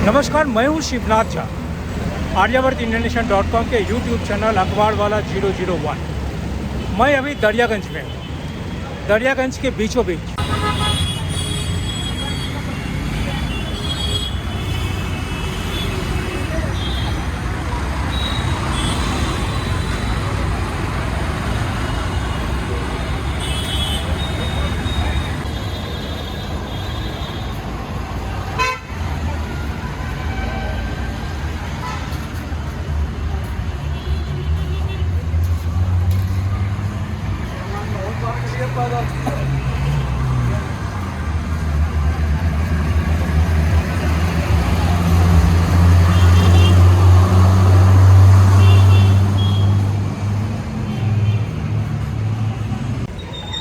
नमस्कार, मैं हूँ शिवनाथ झा। आर्यावर्त इंटरनेशनल.com के यूट्यूब चैनल अखबार वाला 001। मैं अभी दरियागंज में हूँ, दरियागंज के बीचों बीच।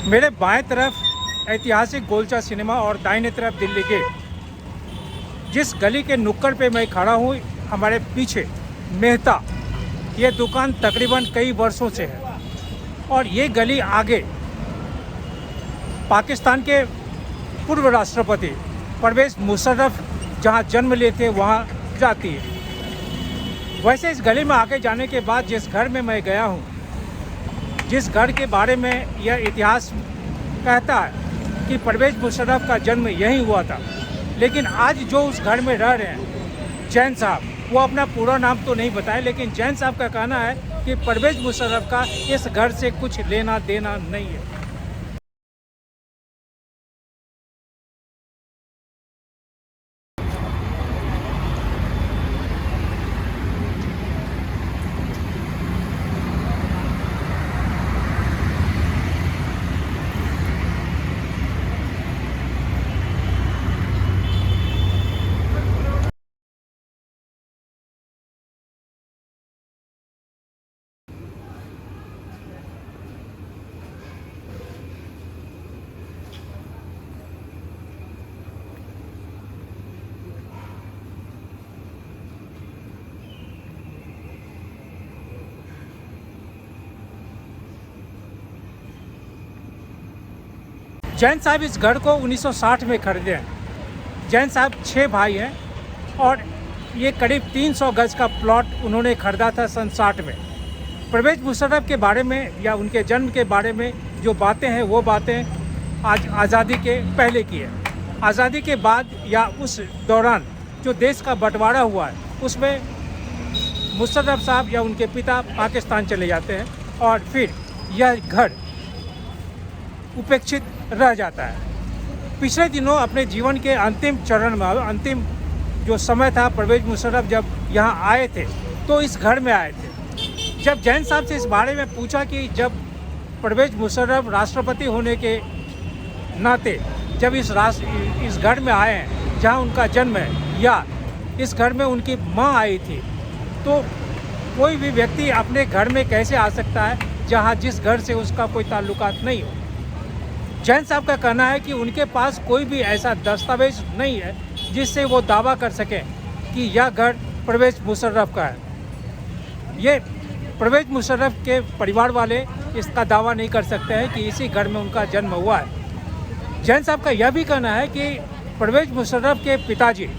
मेरे बाएं तरफ ऐतिहासिक गोलचा सिनेमा और दाहिने तरफ दिल्ली गेट। जिस गली के नुक्कड़ पे मैं खड़ा हूँ, हमारे पीछे मेहता, ये दुकान तकरीबन कई वर्षों से है। और ये गली आगे पाकिस्तान के पूर्व राष्ट्रपति परवेज़ मुशर्रफ जहाँ जन्म लिए थे वहाँ जाती है। वैसे इस गली में आगे जाने के बाद जिस घर में मैं गया हूँ, जिस घर के बारे में यह इतिहास कहता है कि परवेज़ मुशर्रफ का जन्म यहीं हुआ था, लेकिन आज जो उस घर में रह रहे हैं जैन साहब, वो अपना पूरा नाम तो नहीं बताए, लेकिन जैन साहब का कहना है कि परवेज़ मुशर्रफ का इस घर से कुछ लेना देना नहीं है। जैन साहब इस घर को 1960 में खरीदे हैं। जैन साहब 6 भाई हैं और ये करीब 300 गज का प्लॉट उन्होंने खरीदा था सन 60 में। परवेज़ मुशर्रफ के बारे में या उनके जन्म के बारे में जो बातें हैं, वो बातें आज आज़ादी के पहले की है। आज़ादी के बाद या उस दौरान जो देश का बंटवारा हुआ है, उसमें मुशर्रफ साहब या उनके पिता पाकिस्तान चले जाते हैं और फिर यह घर उपेक्षित रह जाता है। पिछले दिनों अपने जीवन के अंतिम चरण में, अंतिम जो समय था, परवेज़ मुशर्रफ जब यहाँ आए थे तो इस घर में आए थे। जब जैन साहब से इस बारे में पूछा कि जब परवेज़ मुशर्रफ राष्ट्रपति होने के नाते जब इस घर में आए हैं जहाँ उनका जन्म है, या इस घर में उनकी माँ आई थी, तो कोई भी व्यक्ति अपने घर में कैसे आ सकता है जहाँ जिस घर से उसका कोई ताल्लुकात नहीं हो। जैन साहब का कहना है कि उनके पास कोई भी ऐसा दस्तावेज नहीं है जिससे वो दावा कर सकें कि यह घर परवेज़ मुशर्रफ का है। ये परवेज़ मुशर्रफ के परिवार वाले इसका दावा नहीं कर सकते हैं कि इसी घर में उनका जन्म हुआ है। जैन साहब का यह भी कहना है कि परवेज़ मुशर्रफ के पिताजी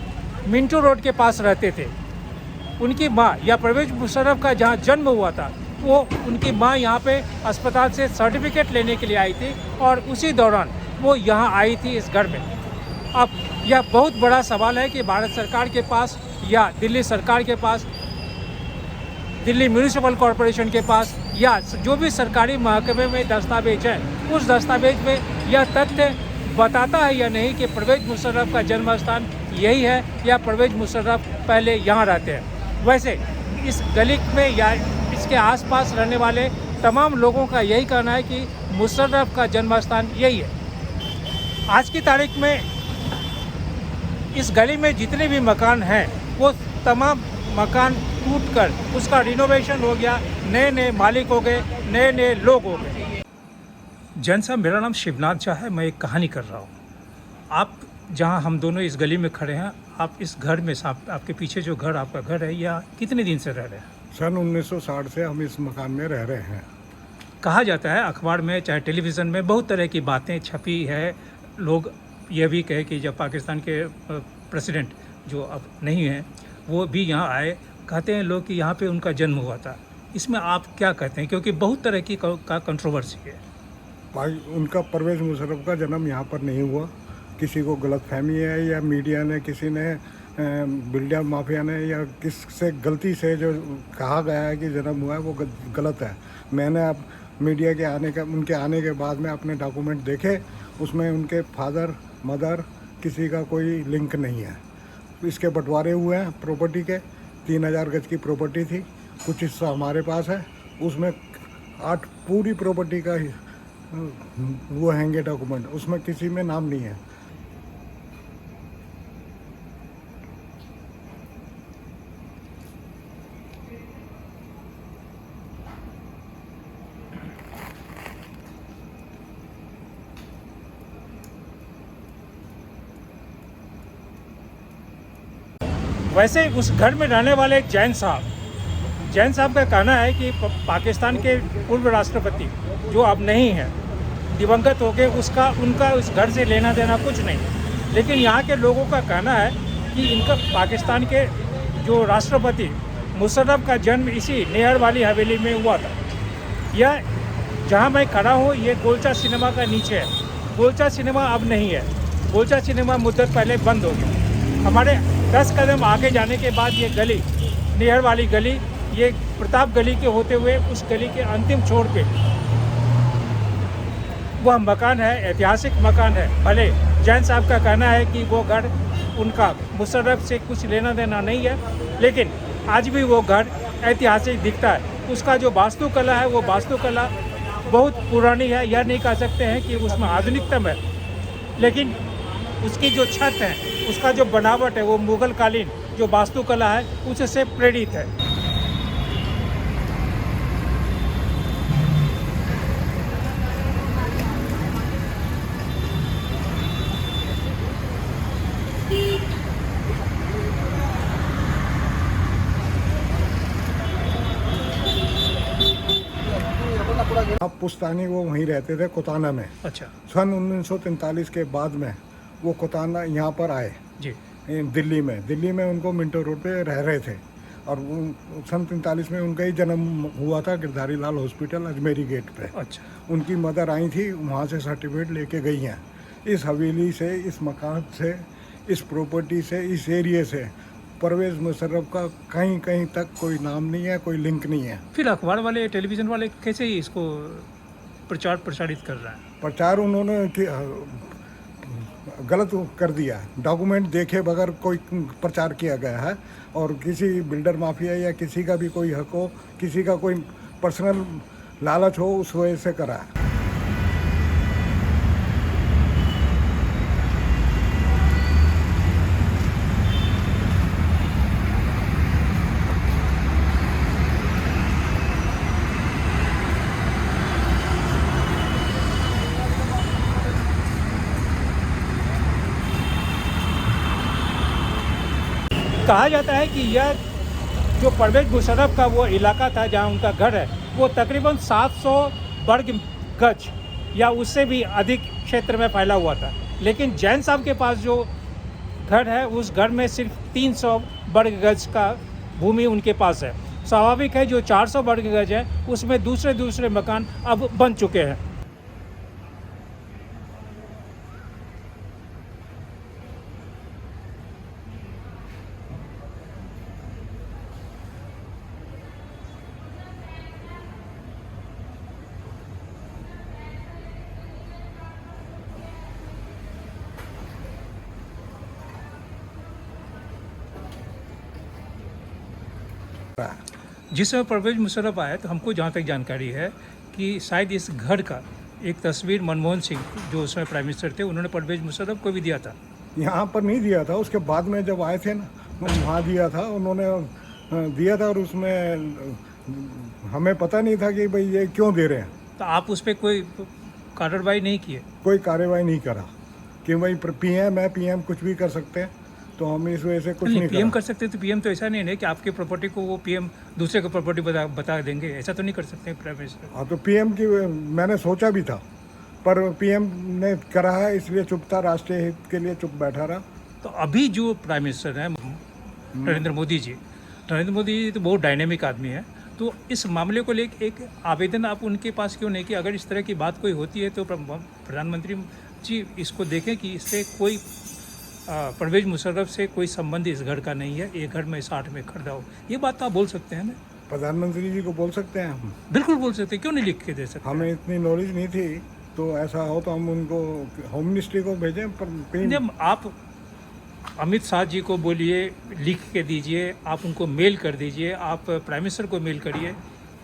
मिंटो रोड के पास रहते थे। उनकी माँ या परवेज़ मुशर्रफ का जहाँ जन्म हुआ था, वो उनकी माँ यहाँ पे अस्पताल से सर्टिफिकेट लेने के लिए आई थी और उसी दौरान वो यहाँ आई थी इस घर में। अब यह बहुत बड़ा सवाल है कि भारत सरकार के पास या दिल्ली सरकार के पास, दिल्ली म्यूनिसिपल कॉरपोरेशन के पास, या जो भी सरकारी महकमे में दस्तावेज है, उस दस्तावेज में यह तथ्य बताता है या नहीं कि परवेज़ मुशर्रफ का जन्म स्थान यही है या परवेज़ मुशर्रफ पहले यहाँ रहते हैं। वैसे इस गली में या इसके आसपास रहने वाले तमाम लोगों का यही कहना है कि मुशर्रफ का जन्म स्थान यही है। आज की तारीख में इस गली में जितने भी मकान हैं, वो तमाम मकान टूटकर उसका रिनोवेशन हो गया, नए नए मालिक हो गए, नए नए लोग हो गए। जैन साहब, मेरा नाम शिवनाथ झा है। मैं एक कहानी कर रहा हूँ। आप जहाँ हम दोनों इस गली में खड़े हैं, आप इस घर में, आपके पीछे जो घर आपका घर है, या कितने दिन से रह रहे हैं? सन 1960 से हम इस मकान में रह रहे हैं। कहा जाता है अखबार में, चाहे टेलीविज़न में, बहुत तरह की बातें छपी है। लोग ये भी कहे कि जब पाकिस्तान के प्रेसिडेंट जो अब नहीं हैं, वो भी यहाँ आए। कहते हैं लोग कि यहाँ पे उनका जन्म हुआ था। इसमें आप क्या कहते हैं, क्योंकि बहुत तरह की का कंट्रोवर्सी है। भाई उनका परवेज़ मुशर्रफ का जन्म यहाँ पर नहीं हुआ। किसी को गलतफहमी है या मीडिया ने, किसी ने बिल्डर माफिया ने, या किससे गलती से जो कहा गया है कि जन्म हुआ है वो गलत है। मैंने अब मीडिया के उनके आने के बाद में अपने डॉक्यूमेंट देखे, उसमें उनके फादर मदर किसी का कोई लिंक नहीं है। इसके बंटवारे हुए हैं प्रॉपर्टी के। 3000 गज की प्रॉपर्टी थी, कुछ हिस्सा हमारे पास है, उसमें 8 पूरी प्रॉपर्टी का वो हैंगे डॉक्यूमेंट, उसमें किसी में नाम नहीं है। वैसे उस घर में रहने वाले एक जैन साहब का कहना है कि पाकिस्तान के पूर्व राष्ट्रपति जो अब नहीं है, दिवंगत हो गए, उनका उस घर से लेना देना कुछ नहीं। लेकिन यहाँ के लोगों का कहना है कि इनका पाकिस्तान के जो राष्ट्रपति मुशर्रफ का जन्म इसी नेहर वाली हवेली में हुआ था। यह जहाँ मैं खड़ा हूँ, ये गोलचा सिनेमा का नीचे है। गोलचा सिनेमा अब नहीं है। गोलचा सिनेमा मुद्दत पहले बंद हो गया। हमारे 10 कदम आगे जाने के बाद ये गली, नेहर वाली गली, ये प्रताप गली के होते हुए उस गली के अंतिम छोर पे वह मकान है, ऐतिहासिक मकान है। भले जैन साहब का कहना है कि वो घर उनका मुशर्रफ से कुछ लेना देना नहीं है, लेकिन आज भी वो घर ऐतिहासिक दिखता है। उसका जो वास्तुकला है, वो वास्तुकला बहुत पुरानी है। यह नहीं कह सकते हैं कि उसमें आधुनिकतम है, लेकिन उसकी जो छत है, उसका जो बनावट है, वो मुगल कालीन जो वास्तुकला है उससे प्रेरित है। अब पुश्तानी वो वहीं रहते थे कोताना में। अच्छा सन 1943 के बाद में वो कोताना यहाँ पर आए जी। दिल्ली में उनको मिंटो रोड पे रह रहे थे। और सन 43 में उनका ही जन्म हुआ था गिरधारी लाल हॉस्पिटल अजमेरी गेट पे। अच्छा, उनकी मदर आई थी, वहाँ से सर्टिफिकेट लेके गई हैं। इस हवेली से, इस मकान से, इस प्रॉपर्टी से, इस एरिए से परवेज़ मुशर्रफ का कहीं कहीं तक कोई नाम नहीं है, कोई लिंक नहीं है। फिर अखबार वाले, टेलीविज़न वाले कैसे इसको प्रचारित कर रहे हैं? प्रचार उन्होंने गलत कर दिया। डॉक्यूमेंट देखे बगैर कोई प्रचार किया गया है, और किसी बिल्डर माफिया या किसी का भी कोई हक हो, किसी का कोई पर्सनल लालच हो, उस वजह से करा है। कहा जाता है कि यह जो परवेज़ मुशर्रफ का वो इलाका था जहाँ उनका घर है, वो तकरीबन 700 वर्ग गज या उससे भी अधिक क्षेत्र में फैला हुआ था। लेकिन जैन साहब के पास जो घर है, उस घर में सिर्फ 300 वर्ग गज का भूमि उनके पास है। स्वाभाविक है, जो 400 वर्ग गज है उसमें दूसरे मकान अब बन चुके हैं। जिस समय परवेज़ मुशर्रफ आए, तो हमको जहाँ तक जानकारी है कि शायद इस घर का एक तस्वीर मनमोहन सिंह, जो उस समय प्राइम मिनिस्टर थे, उन्होंने परवेज़ मुशर्रफ को भी दिया था। यहाँ पर नहीं दिया था, उसके बाद में जब आए थे ना, वहाँ दिया था, उन्होंने दिया था। और उसमें हमें पता नहीं था कि भाई ये क्यों दे रहे हैं। तो आप उस पर कोई कार्रवाई नहीं किए? कोई कार्रवाई नहीं करा कि भाई पीएम है, पीएम कुछ भी कर सकते हैं, तो हम इस वजह से कुछ नहीं पीएम करा। कर सकते, तो पीएम तो ऐसा नहीं है कि आपके प्रॉपर्टी को वो पीएम दूसरे को प्रॉपर्टी बता देंगे, ऐसा तो नहीं कर सकते प्राइम मिनिस्टर। हाँ, तो पीएम की मैंने सोचा भी था, पर पीएम ने करा है, इसलिए चुप था, राष्ट्रीय हित के लिए चुप बैठा रहा। तो अभी जो प्राइम मिनिस्टर हैं नरेंद्र मोदी जी। नरेंद्र मोदी जी तो बहुत डायनेमिक आदमी है, तो इस मामले को लेकर एक आवेदन आप उनके पास क्यों नहीं कि अगर इस तरह की बात कोई होती है तो प्रधानमंत्री जी इसको देखें कि इससे कोई परवेज मुशर्रफ से कोई संबंध इस घर का नहीं है, ये घर में 60 में खरीदा हो, ये बात तो आप बोल सकते हैं ना? प्रधानमंत्री जी को बोल सकते हैं हम। बिल्कुल बोल सकते हैं, क्यों नहीं लिख के दे सकते? हमें इतनी नॉलेज नहीं थी, तो ऐसा हो तो हम उनको होम मिनिस्ट्री को भेजें। पर जब आप अमित शाह जी को बोलिए लिख के दीजिए, आप उनको मेल कर दीजिए, आप प्राइम मिनिस्टर को मेल करिए,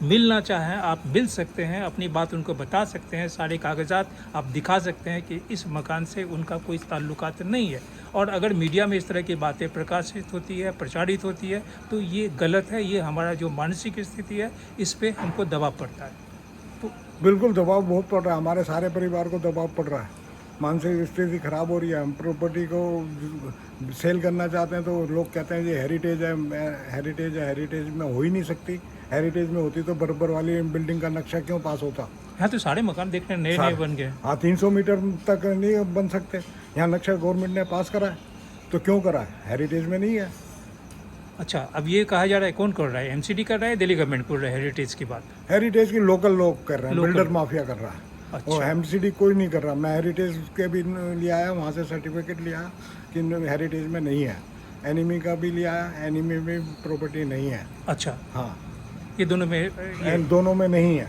मिलना चाहें आप मिल सकते हैं, अपनी बात उनको बता सकते हैं, सारे कागजात आप दिखा सकते हैं कि इस मकान से उनका कोई ताल्लुकात नहीं है। और अगर मीडिया में इस तरह की बातें प्रकाशित होती है, प्रचारित होती है, तो ये गलत है, ये हमारा जो मानसिक स्थिति है इस पर हमको दबाव पड़ता है। तो बिल्कुल दबाव बहुत पड़ रहा है, हमारे सारे परिवार को दबाव पड़ रहा है, मानसिक स्थिति खराब हो रही है। हम प्रॉपर्टी को सेल करना चाहते हैं तो लोग कहते हैं ये हेरिटेज है, हेरिटेज है, हेरिटेज में हो ही नहीं सकती। हेरिटेज में होती तो बराबर वाली बिल्डिंग का नक्शा क्यों पास होता? यहाँ तो सारे मकान देखने नए नए बन गए। हाँ, 300 मीटर तक नहीं बन सकते। यहाँ नक्शा गवर्नमेंट ने पास करा है, तो क्यों करा है? हेरिटेज में नहीं है। अच्छा, अब ये कहा जा रहा है कौन कर रहा है? एमसीडी कर रहा है, दिल्ली गवर्नमेंट कर रहा है हेरिटेज की बात? हेरिटेज की लोकल लोग कर रहे हैं, बिल्डर माफिया कर रहा है। अच्छा। और एमसीडी कोई नहीं कर रहा। मैं हेरिटेज के भी लिया आया, वहाँ से सर्टिफिकेट लिया कि हेरिटेज में नहीं है। एनिमी का भी लिया आया, एनिमी में प्रॉपर्टी नहीं है। अच्छा, हाँ, ये दोनों में दोनों में नहीं है।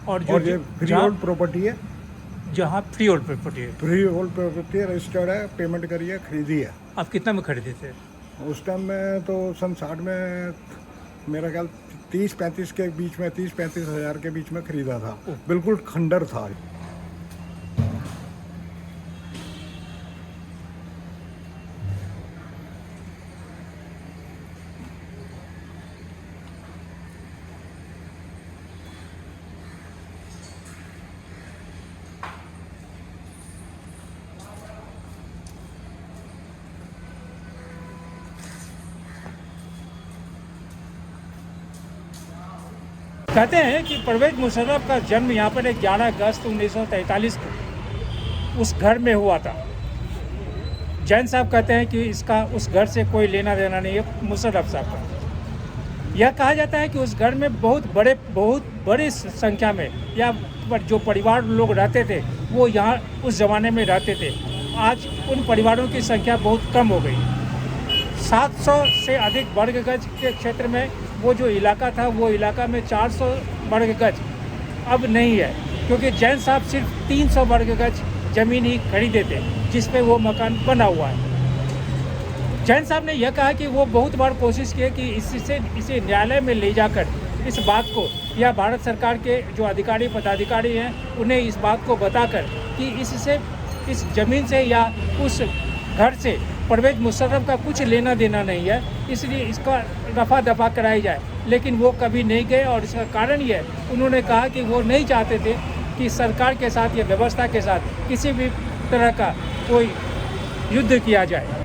और ये फ्री होल्ड प्रॉपर्टी है, जहाँ फ्री होल्ड प्रॉपर्टी है, फ्री होल्ड प्रॉपर्टी है, रजिस्टर्ड है, पेमेंट करी है, खरीदी है। आप कितना में खरीदे थे? उस टाइम में तो सन 60 में मेरा ख्याल 30-35 के बीच में, 30-35 हज़ार के बीच में खरीदा था। बिल्कुल खंडर था। कहते हैं कि परवेज मुशर्रफ का जन्म यहाँ पर 11 अगस्त 1943 को उस घर में हुआ था। जैन साहब कहते हैं कि इसका उस घर से कोई लेना देना नहीं है मुशर्रफ साहब का। यह कहा जाता है कि उस घर में बहुत बड़ी संख्या में या जो परिवार लोग रहते थे वो यहाँ उस ज़माने में रहते थे। आज उन परिवारों की संख्या बहुत कम हो गई। 700 से अधिक वर्ग गज के क्षेत्र में वो जो इलाका था, वो इलाका में 400 वर्ग गज अब नहीं है, क्योंकि जैन साहब सिर्फ 300 वर्ग गज ज़मीन ही खरीदे थे जिस पे वो मकान बना हुआ है। जैन साहब ने यह कहा कि वो बहुत बार कोशिश की कि इसे न्यायालय में ले जाकर इस बात को, या भारत सरकार के जो अधिकारी पदाधिकारी हैं उन्हें इस बात को बताकर कि इससे, इस ज़मीन से या उस घर से परवेज मुशर्रफ का कुछ लेना देना नहीं है, इसलिए इसका रफा दफा कराई जाए। लेकिन वो कभी नहीं गए और इसका कारण ये है, उन्होंने कहा कि वो नहीं चाहते थे कि सरकार के साथ या व्यवस्था के साथ किसी भी तरह का कोई युद्ध किया जाए।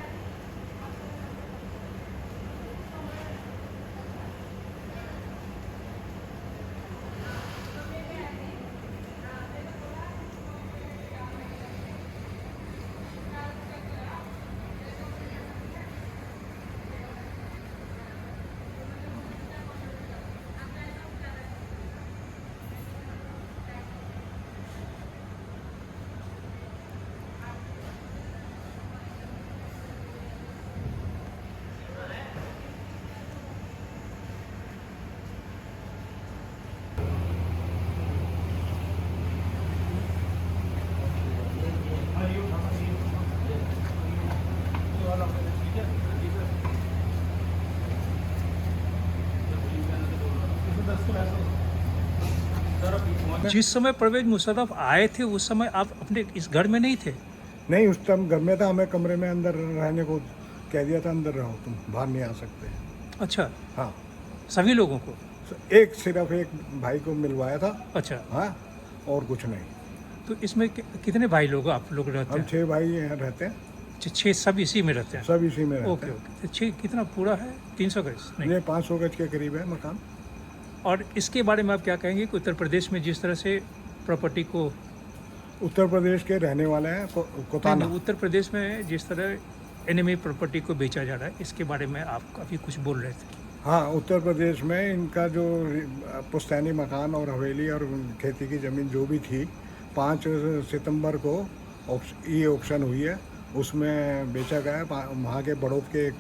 जिस समय परवेज मुशर्रफ आए थे उस समय आप अपने इस घर में नहीं थे? नहीं, उस टाइम घर में था। हमें कमरे में अंदर रहने को कह दिया था, अंदर रहो, तुम बाहर नहीं आ सकते। अच्छा, हाँ, सभी लोगों को? सिर्फ एक भाई को मिलवाया था। अच्छा, हाँ, और कुछ नहीं। तो इसमें कितने भाई लोग आप लोग रहते हम हैं? 6 भाई यहाँ रहते हैं। 6 सब इसी में रहते हैं? सब इसी में रहते ओके हैं। ओके। तो 6 कितना पूरा है? 300 गज? नहीं, ये 500 गज के करीब है मकान। और इसके बारे में आप क्या कहेंगे कि उत्तर प्रदेश में जिस तरह से प्रॉपर्टी को, उत्तर प्रदेश के रहने वाले हैं, कोताना। उत्तर प्रदेश में जिस तरह एनिमी प्रॉपर्टी को बेचा जा रहा है, इसके बारे में आप काफ़ी कुछ बोल रहे थे। हाँ, उत्तर प्रदेश में इनका जो पुश्तैनी मकान और हवेली और खेती की ज़मीन जो भी थी, 5 सितंबर को ई ऑक्शन हुई है, उसमें बेचा गया है। वहाँ के बड़ौद के एक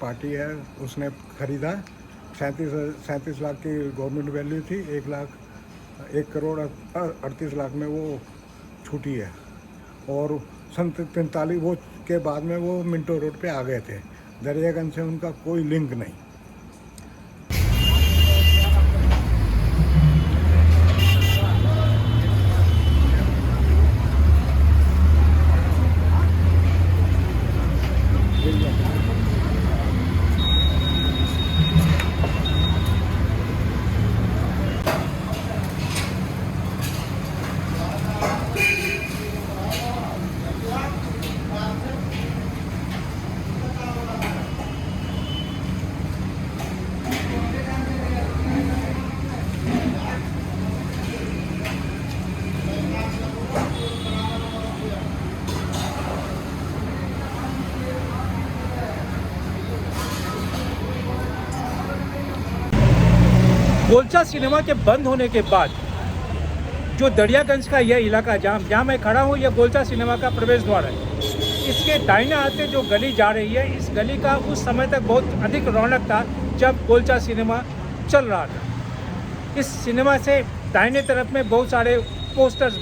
पार्टी है, उसने ख़रीदा। 37 लाख की गवर्नमेंट वैल्यू थी, 1 करोड़ 38 लाख में वो छूटी है। और सन 45 वो के बाद में वो मिंटो रोड पे आ गए थे। दरियागंज से उनका कोई लिंक नहीं। गोलचा सिनेमा के बंद होने के बाद जो दरियागंज का यह इलाका जहाँ मैं खड़ा हूँ, यह गोलचा सिनेमा का प्रवेश द्वार है। इसके दाहिने हाथ से जो गली जा रही है, इस गली का उस समय तक बहुत अधिक रौनक था जब गोलचा सिनेमा चल रहा था। इस सिनेमा से दाहिने तरफ में बहुत सारे पोस्टर्स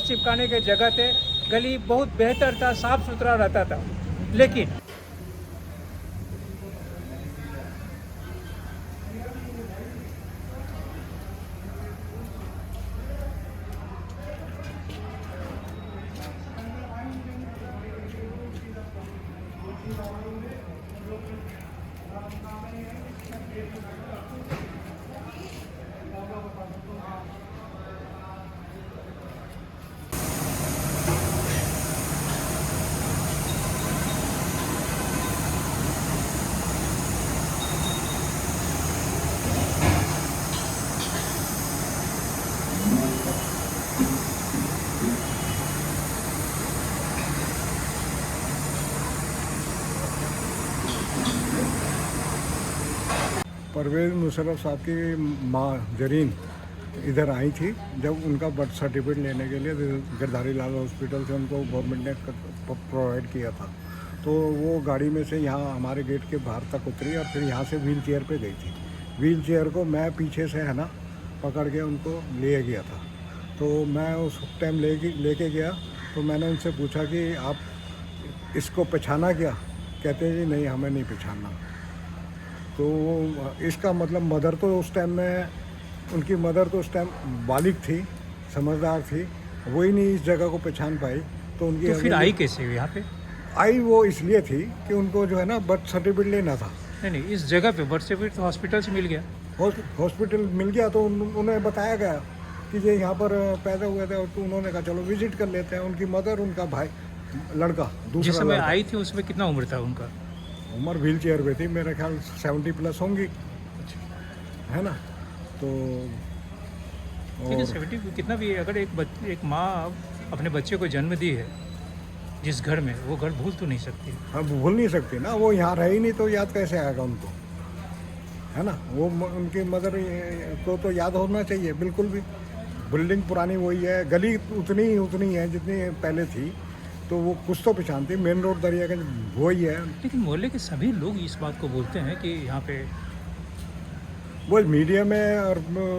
चिपकाने के जगह थे। गली बहुत बेहतर था, साफ सुथरा रहता था। लेकिन परवेज़ मुशर्रफ साहब की माँ जरीन इधर आई थी जब उनका बर्थ सर्टिफिकेट लेने के लिए गिरधारी लाल हॉस्पिटल से उनको गवर्नमेंट ने प्रोवाइड किया था। तो वो गाड़ी में से यहाँ हमारे गेट के बाहर तक उतरी और फिर यहाँ से व्हील चेयर पर गई थी। व्हील चेयर को मैं पीछे से है ना पकड़ के उनको ले गया था। तो मैं उस टाइम लेके गया तो मैंने उनसे पूछा कि आप इसको पहचाना क्या? कहते जी नहीं, हमें नहीं पहचानना। तो इसका मतलब मदर तो उस टाइम में उनकी मदर तो उस टाइम बालिग थी, समझदार थी, वो ही नहीं इस जगह को पहचान पाई। तो उनकी तो फिर आई कैसे यहाँ पे? आई वो इसलिए थी कि उनको जो है ना बर्थ सर्टिफिकेट लेना था। नहीं, इस जगह पे बर्थ सर्टिफिकेट तो हॉस्पिटल से मिल गया। हॉस्पिटल मिल गया तो उन्हें बताया गया कि ये यहाँ पर पैदा हुए थे। और तो उन्होंने कहा चलो विजिट कर लेते हैं। उनकी मदर, उनका भाई, लड़का, दूसरा जिस समय लड़का। आई थी उसमें कितना उम्र था उनका? उम्र व्हील चेयर पे थी, मेरे ख्याल 70+ होंगी, है ना। तो ठीक है, 70 कितना भी, अगर एक माँ अपने बच्चे को जन्म दी है जिस घर में, वो घर भूल तो नहीं सकती। हाँ, भूल नहीं सकती ना, वो यहाँ रहे ही नहीं तो याद कैसे आएगा उनको, है ना। वो उनकी मदर को तो याद होना चाहिए बिल्कुल भी। बिल्डिंग पुरानी वही है, गली उतनी है जितनी पहले थी, तो वो कुछ तो पहचानती। मेन रोड दरियागंज वही है। लेकिन मोहल्ले के सभी लोग इस बात को बोलते हैं कि यहाँ पे वो मीडिया में और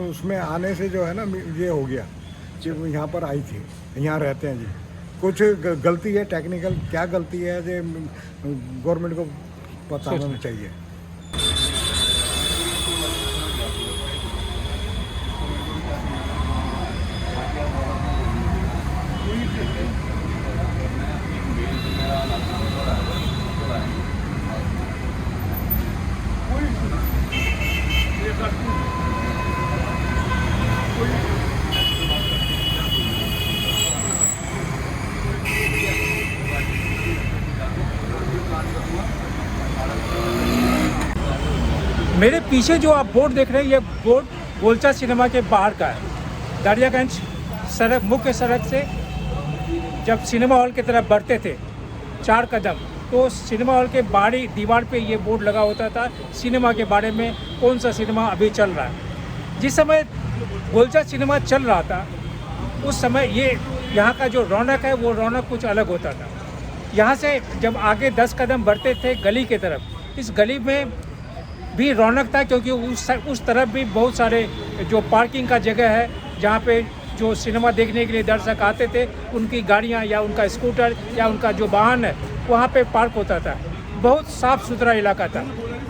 उसमें आने से जो है ना ये हो गया कि वो यहाँ पर आई थी, यहाँ रहते हैं जी। कुछ गलती है टेक्निकल, क्या गलती है जो गवर्नमेंट को पता होना चाहिए। मेरे पीछे जो आप बोर्ड देख रहे हैं, ये बोर्ड गोलचा सिनेमा के बाहर का है। दरियागंज सड़क, मुख्य सड़क से जब सिनेमा हॉल की तरफ बढ़ते थे 4 कदम तो सिनेमा हॉल के बाहरी दीवार पे ये बोर्ड लगा होता था सिनेमा के बारे में, कौन सा सिनेमा अभी चल रहा है। जिस समय गोलचा सिनेमा चल रहा था उस समय ये यहाँ का जो रौनक है वो रौनक कुछ अलग होता था। यहाँ से जब आगे 10 कदम बढ़ते थे गली के तरफ, इस गली में भी रौनक था क्योंकि उस तरफ भी बहुत सारे जो पार्किंग का जगह है जहाँ पे जो सिनेमा देखने के लिए दर्शक आते थे उनकी गाड़ियाँ या उनका स्कूटर या उनका जो वाहन है वहाँ पे पार्क होता था। बहुत साफ़ सुथरा इलाका था।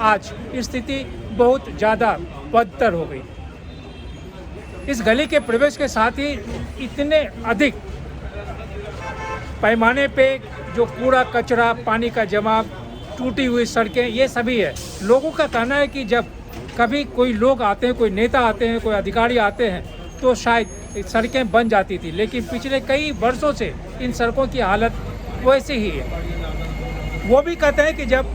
आज स्थिति बहुत ज़्यादा बदतर हो गई। इस गली के प्रवेश के साथ ही इतने अधिक पैमाने पे जो कूड़ा कचरा, पानी का जमाव, टूटी हुई सड़कें, ये सभी है। लोगों का कहना है कि जब कभी कोई लोग आते हैं, कोई नेता आते हैं, कोई अधिकारी आते हैं तो शायद सड़कें बन जाती थी, लेकिन पिछले कई वर्षों से इन सड़कों की हालत वैसी ही है। वो भी कहते हैं कि जब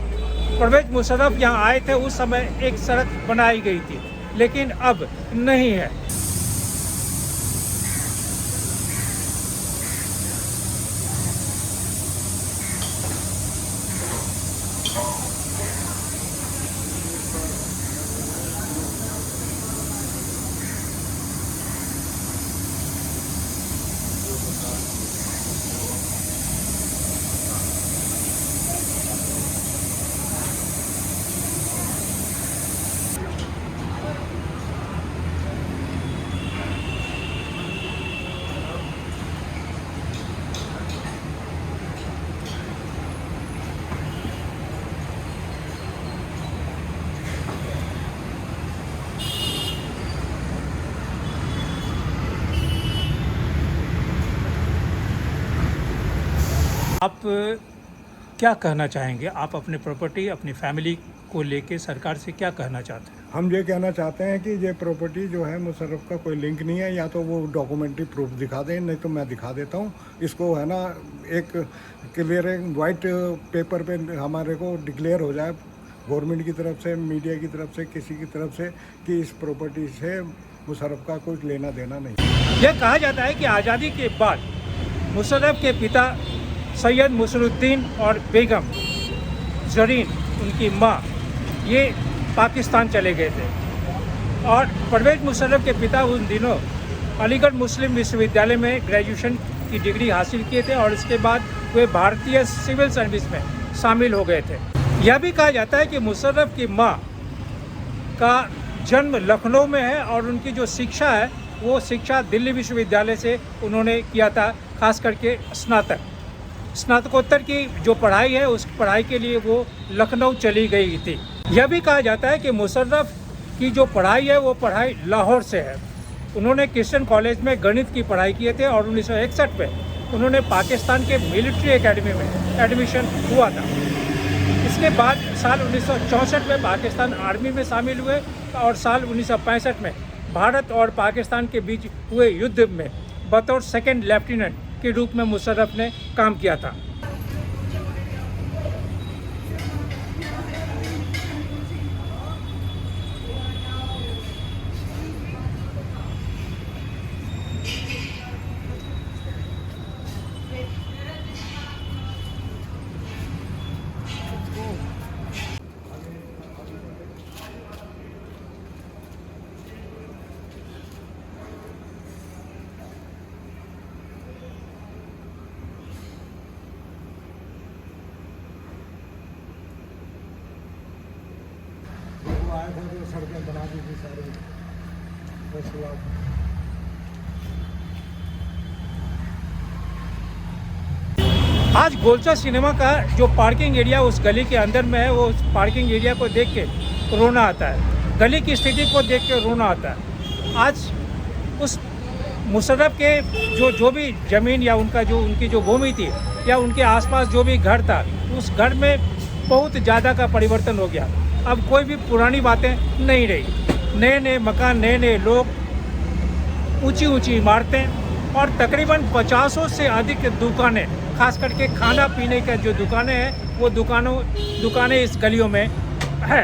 परवेज मुशर्रफ यहाँ आए थे उस समय एक सड़क बनाई गई थी, लेकिन अब नहीं है। आप क्या कहना चाहेंगे? आप अपने प्रॉपर्टी, अपनी फैमिली को लेके सरकार से क्या कहना चाहते हैं? हम ये कहना चाहते हैं कि ये प्रॉपर्टी जो है मुशर्रफ का कोई लिंक नहीं है, या तो वो डॉक्यूमेंट्री प्रूफ दिखा दें, नहीं तो मैं दिखा देता हूँ। इसको है ना एक क्लियर वाइट पेपर पे हमारे को डिक्लेयर हो जाए गवर्नमेंट की तरफ से, मीडिया की तरफ से, किसी की तरफ से कि इस प्रॉपर्टी से मुशर्रफ का कुछ लेना देना नहीं। यह कहा जाता है कि आज़ादी के बाद मुशर्रफ के पिता सैयद मुसरुद्दीन और बेगम जरीन उनकी माँ ये पाकिस्तान चले गए थे और परवेज मुशर्रफ के पिता उन दिनों अलीगढ़ मुस्लिम विश्वविद्यालय में ग्रेजुएशन की डिग्री हासिल किए थे और इसके बाद वे भारतीय सिविल सर्विस में शामिल हो गए थे। यह भी कहा जाता है कि मुशर्रफ की माँ का जन्म लखनऊ में है और उनकी जो शिक्षा है वो शिक्षा दिल्ली विश्वविद्यालय से उन्होंने किया था, खास करके स्नातकोत्तर की जो पढ़ाई है उस पढ़ाई के लिए वो लखनऊ चली गई थी। यह भी कहा जाता है कि मुशर्रफ की जो पढ़ाई है वो पढ़ाई लाहौर से है। उन्होंने क्रिश्चियन कॉलेज में गणित की पढ़ाई किए थे और 1961 में उन्होंने पाकिस्तान के मिलिट्री एकेडमी में एडमिशन हुआ था। इसके बाद साल 1964 में पाकिस्तान आर्मी में शामिल हुए और साल 1965 में भारत और पाकिस्तान के बीच हुए युद्ध में बतौर सेकंड लेफ्टिनेंट के रूप में मुशर्रफ ने काम किया था। आए थे तो सड़कें बना दी थी सारी, बस हुआ। आज गोलचा सिनेमा का जो पार्किंग एरिया उस गली के अंदर में है, वो उस पार्किंग एरिया को देख के रोना आता है। गली की स्थिति को देख के रोना आता है। आज उस मुशर्रफ के जो भी ज़मीन या उनकी जो भूमि थी या उनके आसपास जो भी घर था, उस घर में बहुत ज़्यादा का परिवर्तन हो गया। अब कोई भी पुरानी बातें नहीं रही। नए नए मकान, नए नए लोग, ऊंची ऊंची इमारतें और तकरीबन 50 से अधिक दुकानें, खास करके खाना पीने का जो दुकानें हैं वो दुकानें इस गलियों में है।